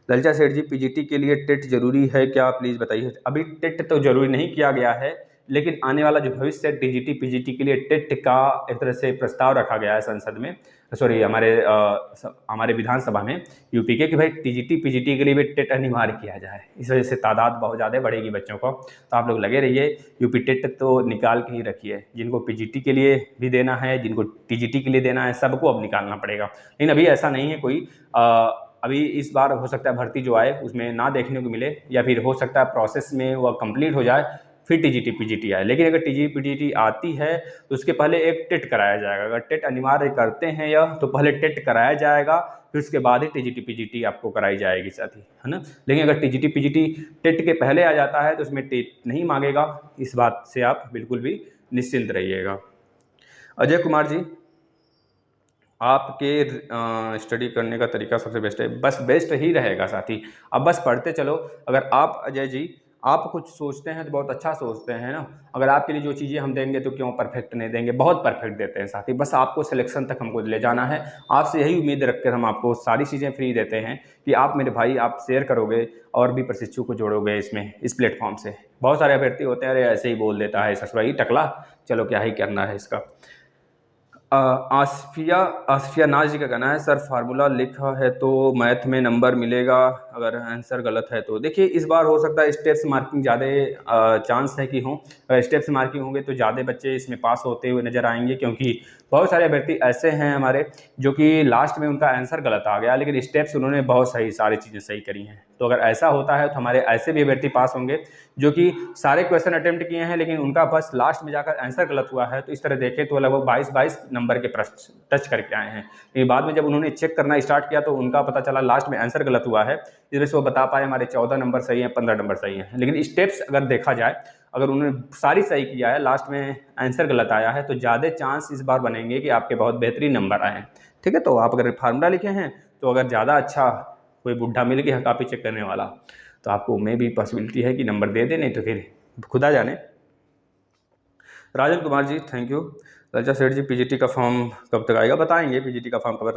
ललचा सेठ जी, पीजीटी के लिए टेट जरूरी है क्या, प्लीज़ बताइए। अभी टेट तो जरूरी नहीं किया गया है, लेकिन आने वाला जो भविष्य है टीजीटी पीजीटी के लिए टेट का एक तरह से प्रस्ताव रखा गया है संसद में, सॉरी हमारे विधानसभा में यूपी के, कि भाई टीजीटी पीजीटी के लिए भी टेट अनिवार्य किया जाए। इस वजह से तादाद बहुत ज़्यादा बढ़ेगी बच्चों को, तो आप लोग लगे रहिए, यूपी टेट तो निकाल के ही रखिए। जिनको पीजीटी के लिए भी देना है, जिनको टीजीटी के लिए देना है, सबको अब निकालना पड़ेगा। लेकिन अभी ऐसा नहीं है कोई, अभी इस बार हो सकता है भर्ती जो आए उसमें ना देखने को मिले, या फिर हो सकता है प्रोसेस में वह कंप्लीट हो जाए फिर टीजीटी पीजीटी आए। लेकिन अगर टीजीटी पीजीटी आती है तो उसके पहले एक टेट कराया जाएगा। अगर टेट अनिवार्य करते हैं यह तो पहले टेट कराया जाएगा, फिर उसके बाद ही टीजीटी पीजीटी आपको कराई जाएगी साथी, है ना। लेकिन अगर टीजीटी पीजीटी टेट के पहले आ जाता है तो उसमें टेट नहीं मांगेगा, इस बात से आप बिल्कुल भी निश्चिंत रहिएगा। अजय कुमार जी, आपके स्टडी करने का तरीका सबसे बेस्ट है, बस बेस्ट ही रहेगा साथी, अब बस पढ़ते चलो। अगर आप अजय जी आप कुछ सोचते हैं तो बहुत अच्छा सोचते हैं ना, अगर आपके लिए जो चीज़ें हम देंगे तो क्यों परफेक्ट नहीं देंगे, बहुत परफेक्ट देते हैं साथी, बस आपको सिलेक्शन तक हमको ले जाना है। आपसे यही उम्मीद रखकर हम आपको सारी चीज़ें फ्री देते हैं कि आप मेरे भाई आप शेयर करोगे और भी प्रशिक्षु को जोड़ोगे इसमें, इस प्लेटफॉर्म से। बहुत सारे अभ्यर्थी होते हैं अरे ऐसे ही बोल देता है ससुरा ही टकला, चलो क्या ही करना है इसका। आसफिया नाज जी का कहना है सर फार्मूला लिखा है तो मैथ में नंबर मिलेगा अगर आंसर गलत है तो। देखिए इस बार हो सकता है स्टेप्स मार्किंग ज़्यादा चांस है कि हों, अगर स्टेप्स मार्किंग होंगे तो ज़्यादा बच्चे इसमें पास होते हुए नजर आएंगे, क्योंकि बहुत सारे अभ्यर्थी ऐसे हैं हमारे जो कि लास्ट में उनका आंसर गलत आ गया लेकिन स्टेप्स उन्होंने बहुत सही सारी चीज़ें सही करी हैं। तो अगर ऐसा होता है तो हमारे ऐसे भी अभ्यर्थी पास होंगे जो कि सारे क्वेश्चन अटेम्प्ट किए हैं लेकिन उनका बस लास्ट में जाकर आंसर गलत हुआ है। तो इस तरह देखें तो लगभग 22 नंबर के प्रश्न टच करके आए हैं, लेकिन बाद में जब उन्होंने चेक करना स्टार्ट किया तो उनका पता चला लास्ट में आंसर गलत हुआ है। इस वजह से वो बता पाए हमारे 14 नंबर सही हैं, 15 नंबर सही हैं। लेकिन स्टेप्स अगर देखा जाए, अगर उन्होंने सारी सही किया है लास्ट में आंसर गलत आया है तो ज़्यादा चांस इस बार बनेंगे कि आपके बहुत बेहतरीन नंबर आए हैं। ठीक है, तो आप अगर फार्मूला लिखे हैं तो अगर ज़्यादा अच्छा कोई बुढ़ा मिल गया कॉपी चेक करने वाला तो आपको में भी पॉसिबिलिटी है कि नंबर दे दे, नहीं तो फिर खुदा जाने। Rajan Kumar ji thank you. ललचा सेठ जी पीजीटी का फॉर्म कब तक आएगा, बताएंगे पीजीटी का फॉर्म कब।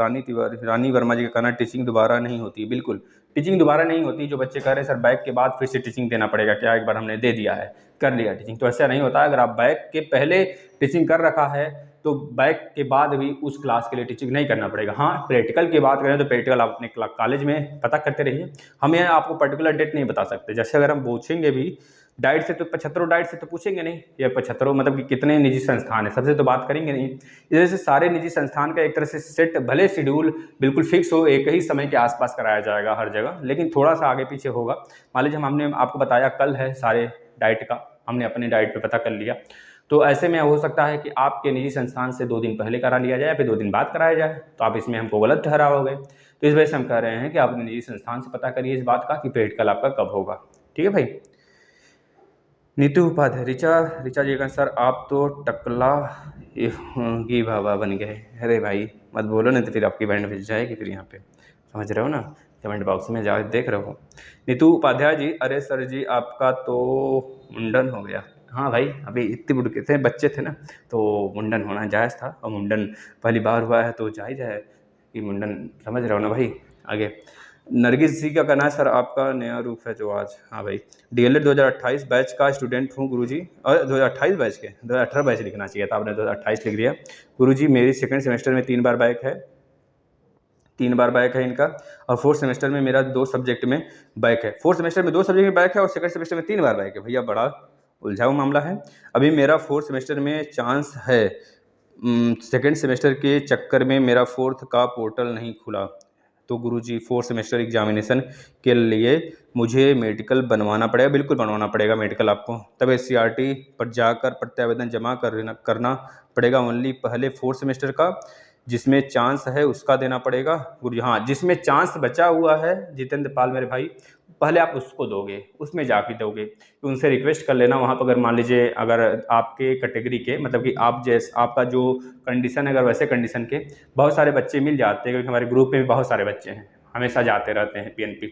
रानी वर्मा जी का कहना टीचिंग दोबारा नहीं होती, बिल्कुल टीचिंग दोबारा नहीं होती। जो बच्चे कह रहे हैं सर बैक के बाद फिर से टीचिंग देना पड़ेगा, क्या एक बार हमने दे दिया है कर लिया टीचिंग, तो ऐसा नहीं होता। अगर आप बैक के पहले टीचिंग कर रखा है तो बैक के बाद भी उस क्लास के लिए टीचिंग नहीं करना पड़ेगा। हाँ, प्रैक्टिकल की बात करें तो प्रैक्टिकल आप अपने कॉलेज में पता करते रहिए, हम यहाँ आपको पर्टिकुलर डेट नहीं बता सकते। जैसे अगर हम पूछेंगे भी डाइट से तो 75 डाइट से तो पूछेंगे नहीं, या 75 मतलब कि कितने निजी संस्थान है सबसे तो बात करेंगे नहीं। इस वजह से सारे निजी संस्थान का एक तरह से सेट, भले शेड्यूल बिल्कुल फिक्स हो, एक ही समय के आसपास कराया जाएगा हर जगह, लेकिन थोड़ा सा आगे पीछे होगा। मान लीजिए हमने आपको बताया कल है सारे डाइट का, हमने अपने डाइट पे पता कर लिया, तो ऐसे में हो सकता है कि आपके निजी संस्थान से 2 दिन पहले करा लिया जाए, फिर 2 दिन बाद कराया जाए, तो आप इसमें हमको गलत ठहराओगे। तो इस वजह से हम कह रहे हैं कि आप अपने निजी संस्थान से पता करिए इस बात का कि प्रैक्टिकल आपका कब होगा। ठीक है भाई। नीतू उपाध्याय, ऋचा जी का सर आप तो टकला की बाबा बन गए। अरे भाई मत बोलो नहीं तो फिर आपकी बैंड बज जाएगी फिर यहाँ पे, समझ रहे हो ना, कमेंट बॉक्स में जा देख रहे हो। नीतू उपाध्याय जी, अरे सर जी आपका तो मुंडन हो गया। हाँ भाई, अभी इतने बुढ़ थे बच्चे थे ना, तो मुंडन होना जायज़ था, और मुंडन पहली बार हुआ है तो जायज़ है कि मुंडन, समझ रहे हो ना भाई। आगे नरगिस जी का कहना है सर आपका नया रूप है जो आज। हाँ भाई, डीएलएड 2028 बैच का स्टूडेंट हूँ गुरुजी, और 2028 बैच के 2018 बैच लिखना चाहिए था आपने, 2028 लिख दिया। गुरुजी मेरी सेकंड सेमेस्टर में 3 बार बैक है, 3 बार बैक है इनका, और 4th सेमेस्टर में मेरा 2 सब्जेक्ट में बैक है। 4th सेमेस्टर में 2 सब्जेक्ट में बैक है और सेकंड सेमेस्टर में 3 बार बैक है। भैया बड़ा उलझा हुआ मामला है। अभी मेरा 4th सेमेस्टर में चांस है, सेकंड सेमेस्टर के चक्कर में मेरा 4th का पोर्टल नहीं खुला, तो गुरुजी 4th सेमेस्टर एग्जामिनेशन के लिए मुझे मेडिकल बनवाना पड़ेगा। बिल्कुल बनवाना पड़ेगा मेडिकल आपको, तब एससीईआरटी पर जाकर प्रत्यावेदन जमा करना पड़ेगा। ओनली पहले 4th सेमेस्टर का जिसमें चांस है उसका देना पड़ेगा गुरुजी। हाँ, जिसमें चांस बचा हुआ है जितेंद्र पाल मेरे भाई, पहले आप उसको दोगे, उसमें जाके दोगे, तो उनसे रिक्वेस्ट कर लेना वहाँ पर। अगर मान लीजिए अगर आपके कैटेगरी के, मतलब कि आप जैसे आपका जो कंडीशन है, अगर वैसे कंडीशन के बहुत सारे बच्चे मिल जाते हैं, क्योंकि हमारे ग्रुप में भी बहुत सारे बच्चे हैं, हमेशा जाते रहते हैं पीएनपी,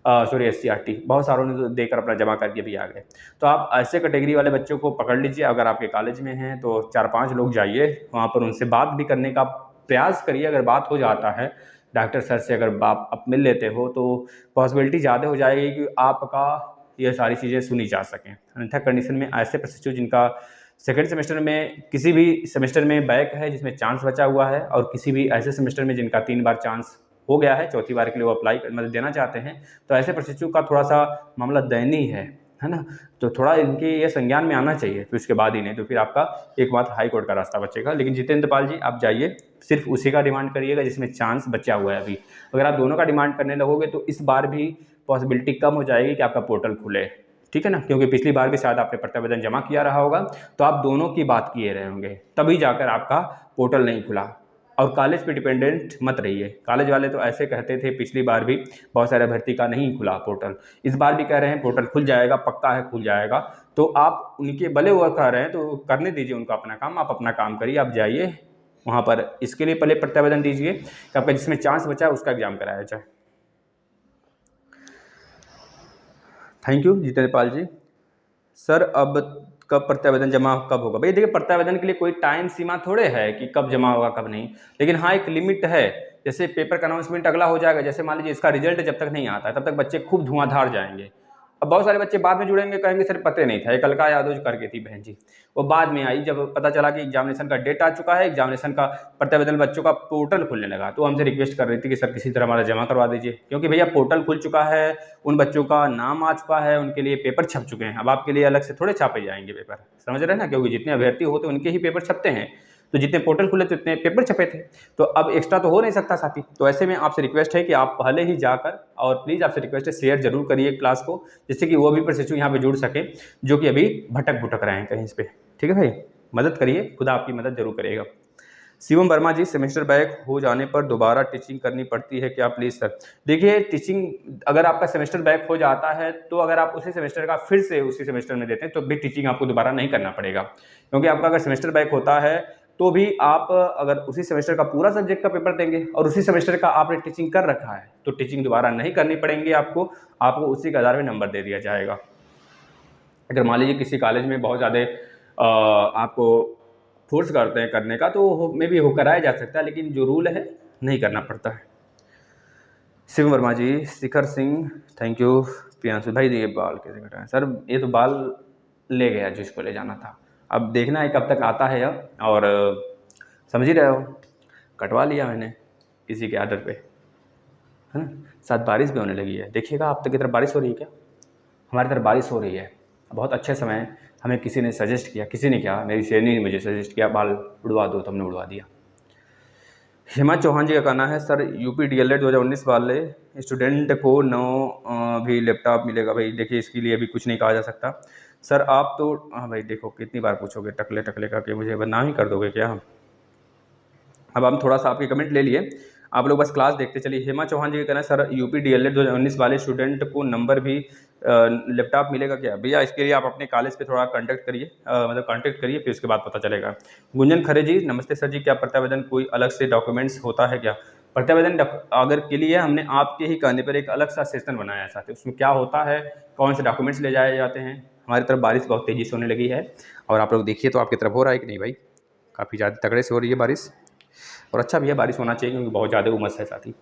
सॉरी एससीईआरटी, बहुत सारों ने तो देकर अपना जमा करके भी आ गए। तो आप ऐसे कैटेगरी वाले बच्चों को पकड़ लीजिए, अगर आपके कॉलेज में हैं तो 4-5 लोग जाइए वहाँ पर, उनसे बात भी करने का प्रयास करिए। अगर बात हो जाता है डॉक्टर सर से, अगर आप मिल लेते हो तो पॉसिबिलिटी ज़्यादा हो जाएगी कि आपका ये सारी चीज़ें सुनी जा सकें। अन्यथा कंडीशन में ऐसे प्रशिक्षु जिनका सेकेंड सेमेस्टर में किसी भी सेमेस्टर में बैक है जिसमें चांस बचा हुआ है, और किसी भी ऐसे सेमेस्टर में जिनका 3 बार चांस हो गया है, चौथी बार के लिए वो अप्लाई मतलब देना चाहते हैं, तो ऐसे प्रशिक्षु का थोड़ा सा मामला दयनीय है ना। तो थोड़ा इनके ये संज्ञान में आना चाहिए, फिर उसके बाद ही, नहीं तो फिर आपका एक बात हाई कोर्ट का रास्ता बचेगा। लेकिन जितेंद्र पाल जी आप जाइए, सिर्फ उसी का डिमांड करिएगा जिसमें चांस बचा हुआ है अभी। अगर आप दोनों का डिमांड करने लगोगे तो इस बार भी पॉसिबिलिटी कम हो जाएगी कि आपका पोर्टल खुले, ठीक है ना, क्योंकि पिछली बार भी शायद आपने प्रत्यावेदन जमा किया रहा होगा, तो आप दोनों की बात किए रहे होंगे, तभी जाकर आपका पोर्टल नहीं खुला। और कॉलेज पे डिपेंडेंट मत रहिए। कॉलेज वाले तो ऐसे कहते थे पिछली बार भी, बहुत सारे अभ्यर्थी का नहीं खुला पोर्टल, इस बार भी कह रहे हैं पोर्टल खुल जाएगा, पक्का है खुल जाएगा। तो आप उनके भले वो कह रहे हैं तो करने दीजिए उनको अपना काम, आप अपना काम करिए, आप जाइए वहाँ पर, इसके लिए पहले प्रत्यावेदन दीजिए कि आपका जिसमें चांस बचा है उसका एग्जाम कराया जाए। Thank you Jitendra Pal ji. Sir अब कब प्रत्यावेदन जमा कब होगा? भाई देखिए, प्रत्यावेदन के लिए कोई टाइम सीमा थोड़े है कि कब जमा होगा कब नहीं, लेकिन हाँ एक लिमिट है। जैसे पेपर का अनाउंसमेंट अगला हो जाएगा, जैसे मान लीजिए इसका रिजल्ट जब तक नहीं आता है तब तक बच्चे खूब धुआंधार जाएंगे। अब बहुत सारे बच्चे बाद में जुड़ेंगे, कहेंगे सर पता नहीं था, एक अलका यादव जो करके थी बहन जी, वो बाद में आई जब पता चला कि एग्जामिनेशन का डेट आ चुका है, एग्जामिनेशन का प्रत्यावेदन बच्चों का पोर्टल खुलने लगा, तो हमसे रिक्वेस्ट कर रही थी कि सर किसी तरह हमारा जमा करवा दीजिए, क्योंकि भैया पोर्टल खुल चुका है, उन बच्चों का नाम आ चुका है, उनके लिए पेपर छप चुके हैं। अब आपके लिए अलग से थोड़े छापे जाएंगे पेपर, समझ रहे हैं ना, क्योंकि जितने अभ्यर्थी होते हैं उनके ही पेपर छपते हैं, तो जितने पोर्टल खुले थे उतने पेपर छपे थे, तो अब एक्स्ट्रा तो हो नहीं सकता साथी। तो ऐसे में आपसे रिक्वेस्ट है कि आप पहले ही जाकर, और प्लीज़ आपसे रिक्वेस्ट है शेयर जरूर करिए क्लास को, जिससे कि वो भी प्रशिक्षु यहाँ पे जुड़ सके जो कि अभी भटक भुटक रहे हैं कहीं इस पे। ठीक है भाई, मदद करिए, खुदा आपकी मदद जरूर करिएगा। शिवम वर्मा जी, सेमेस्टर बैक हो जाने पर दोबारा टीचिंग करनी पड़ती है क्या प्लीज़ सर? देखिए टीचिंग, अगर आपका सेमेस्टर बैक हो जाता है तो अगर आप उसी सेमेस्टर का फिर से उसी सेमेस्टर में देते हैं तो भी टीचिंग आपको दोबारा नहीं करना पड़ेगा, क्योंकि आपका अगर सेमेस्टर बैक होता है तो भी आप अगर उसी सेमेस्टर का पूरा सब्जेक्ट का पेपर देंगे और उसी सेमेस्टर का आपने टीचिंग कर रखा है तो टीचिंग दोबारा नहीं करनी पड़ेंगे आपको, आपको उसी के आधार में नंबर दे दिया जाएगा। अगर मान लीजिए किसी कॉलेज में बहुत ज़्यादा आपको फोर्स करते हैं करने का तो मे भी हो कराया जा सकता है, लेकिन जो रूल है नहीं करना पड़ता है। शिव वर्मा जी, शिखर सिंह, थैंक यू। प्रियांशु भाई, ये बाल कैसे कटाएं सर? ये तो बाल ले गया जिसको ले जाना था, अब देखना है कब तक आता है यह, और समझ ही रहे हो, कटवा लिया मैंने किसी के आर्डर पे, है ना। साथ बारिश भी होने लगी है, देखिएगा आप तक की तरफ बारिश हो रही है क्या? हमारी तरफ बारिश हो रही है, बहुत अच्छे समय। हमें किसी ने सजेस्ट किया, किसी ने क्या, मेरी शेरनी ने मुझे सजेस्ट किया बाल उड़वा दो, तो हमने उड़वा दिया। हेमा चौहान जी का कहना है सर यूपी डीएलएड 2019 वाले स्टूडेंट को भी लैपटॉप मिलेगा। भाई देखिए, इसके लिए अभी कुछ नहीं कहा जा सकता सर। आप तो हाँ भाई, देखो कितनी बार पूछोगे टकले टकले का, कि मुझे बदनाम ही कर दोगे क्या? अब हम थोड़ा सा आपके कमेंट ले लिए, आप लोग बस क्लास देखते चलिए। हेमा चौहान जी का कहना है सर यूपी डीएलएड 2019 वाले स्टूडेंट को नंबर भी लैपटॉप मिलेगा क्या? भैया इसके लिए आप अपने कॉलेज पे थोड़ा कांटेक्ट करिए, मतलब कांटेक्ट करिए, फिर उसके बाद पता चलेगा। गुंजन खरे जी, नमस्ते सर जी, क्या प्रत्यावेदन कोई अलग से डॉक्यूमेंट्स होता है क्या? प्रत्यावेदन अगर के लिए हमने आपके ही कहने पर एक अलग सा सेशन बनाया है साथी, उसमें क्या होता है, कौन से डॉक्यूमेंट्स ले जाए जाते हैं। हमारी तरफ बारिश बहुत तेज़ी से होने लगी है, और आप लोग देखिए तो आपकी तरफ हो रहा है कि नहीं भाई? काफ़ी ज़्यादा तगड़े से हो रही है बारिश, और अच्छा भी है, बारिश होना चाहिए क्योंकि बहुत ज़्यादा उमस है साथी।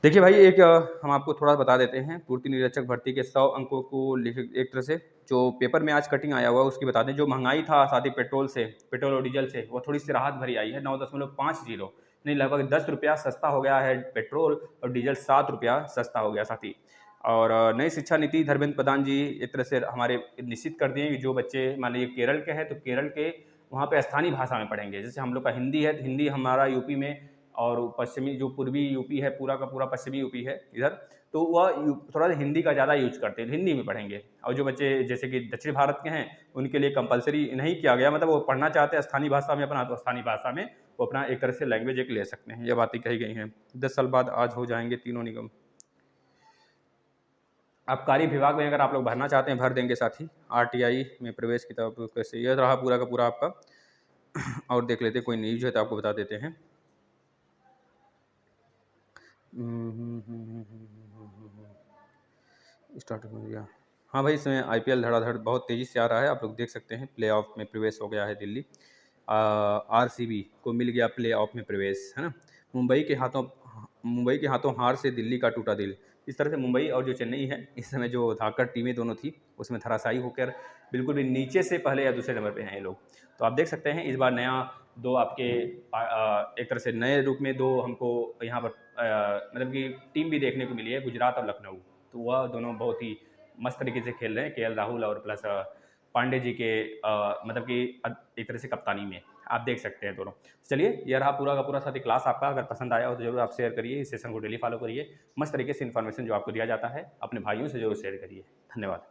देखिए भाई, एक हम आपको थोड़ा बता देते हैं, पूर्ति निरीक्षक भर्ती के 100 अंकों को लिख, एक तरह से जो पेपर में आज कटिंग आया हुआ है उसकी बता दें। जो महंगाई था साथी पेट्रोल और डीजल से, वो थोड़ी सी राहत भरी आई है, 9.50, नहीं लगभग 10 रुपया सस्ता हो गया है पेट्रोल, और डीजल 7 रुपया सस्ता हो गया साथी। और नई शिक्षा नीति धर्मेंद्र प्रधान जी एक तरह से हमारे निश्चित कर दिए कि जो बच्चे मान लीजिए केरल के हैं तो केरल के वहाँ पे स्थानीय भाषा में पढ़ेंगे। जैसे हम लोग का हिंदी है तो हिंदी हमारा यूपी में, और पश्चिमी जो पूर्वी यूपी है, पूरा का पूरा पश्चिमी यूपी है इधर, तो वह थोड़ा सा हिंदी का ज़्यादा यूज करते हैं, हिंदी में पढ़ेंगे। और जो बच्चे जैसे कि दक्षिण भारत के हैं उनके लिए कंपलसरी नहीं किया गया, मतलब वो पढ़ना चाहते हैं स्थानीय भाषा में अपना, तो स्थानीय भाषा में वो अपना एक तरह से लैंग्वेज एक ले सकते हैं। ये बातें कही गई हैं। 10 साल बाद आज हो जाएंगे तीनों निगम। आबकारी विभाग में अगर आप लोग भरना चाहते हैं भर देंगे साथी। आरटीआई में प्रवेश की तरफ कैसे, यह रहा पूरा का पूरा आपका। और देख लेते कोई न्यूज है तो आपको बता देते हैं। स्टार्ट हो गया। हाँ भाई, इसमें आईपीएल धड़ाधड़ बहुत तेज़ी से आ रहा है, आप लोग देख सकते हैं। प्लेऑफ में प्रवेश हो गया है दिल्ली, आरसीबी को मिल गया प्लेऑफ में प्रवेश, है ना। मुंबई के हाथों हार से दिल्ली का टूटा दिल। इस तरह से मुंबई और जो चेन्नई है इस समय जो धाकड़ टीमें दोनों थी उसमें धराशायी होकर बिल्कुल भी नीचे से पहले या दूसरे नंबर पे हैं ये लोग। तो आप देख सकते हैं इस बार नया दो आपके एक तरह से नए रूप में दो हमको यहाँ पर मतलब कि टीम भी देखने को मिली है, गुजरात और लखनऊ। तो वह दोनों बहुत ही मस्त तरीके से खेल रहे हैं, केएल राहुल और प्लस पांडे जी के मतलब कि एक तरह से कप्तानी में आप देख सकते हैं दोनों। चलिए, यह रहा पूरा का पूरा साथी क्लास आपका। अगर पसंद आया हो तो जरूर आप शेयर करिए, इस सेशन को डेली फॉलो करिए। मस्त तरीके से इन्फॉर्मेशन जो आपको दिया जाता है अपने भाइयों से जरूर शेयर करिए। धन्यवाद।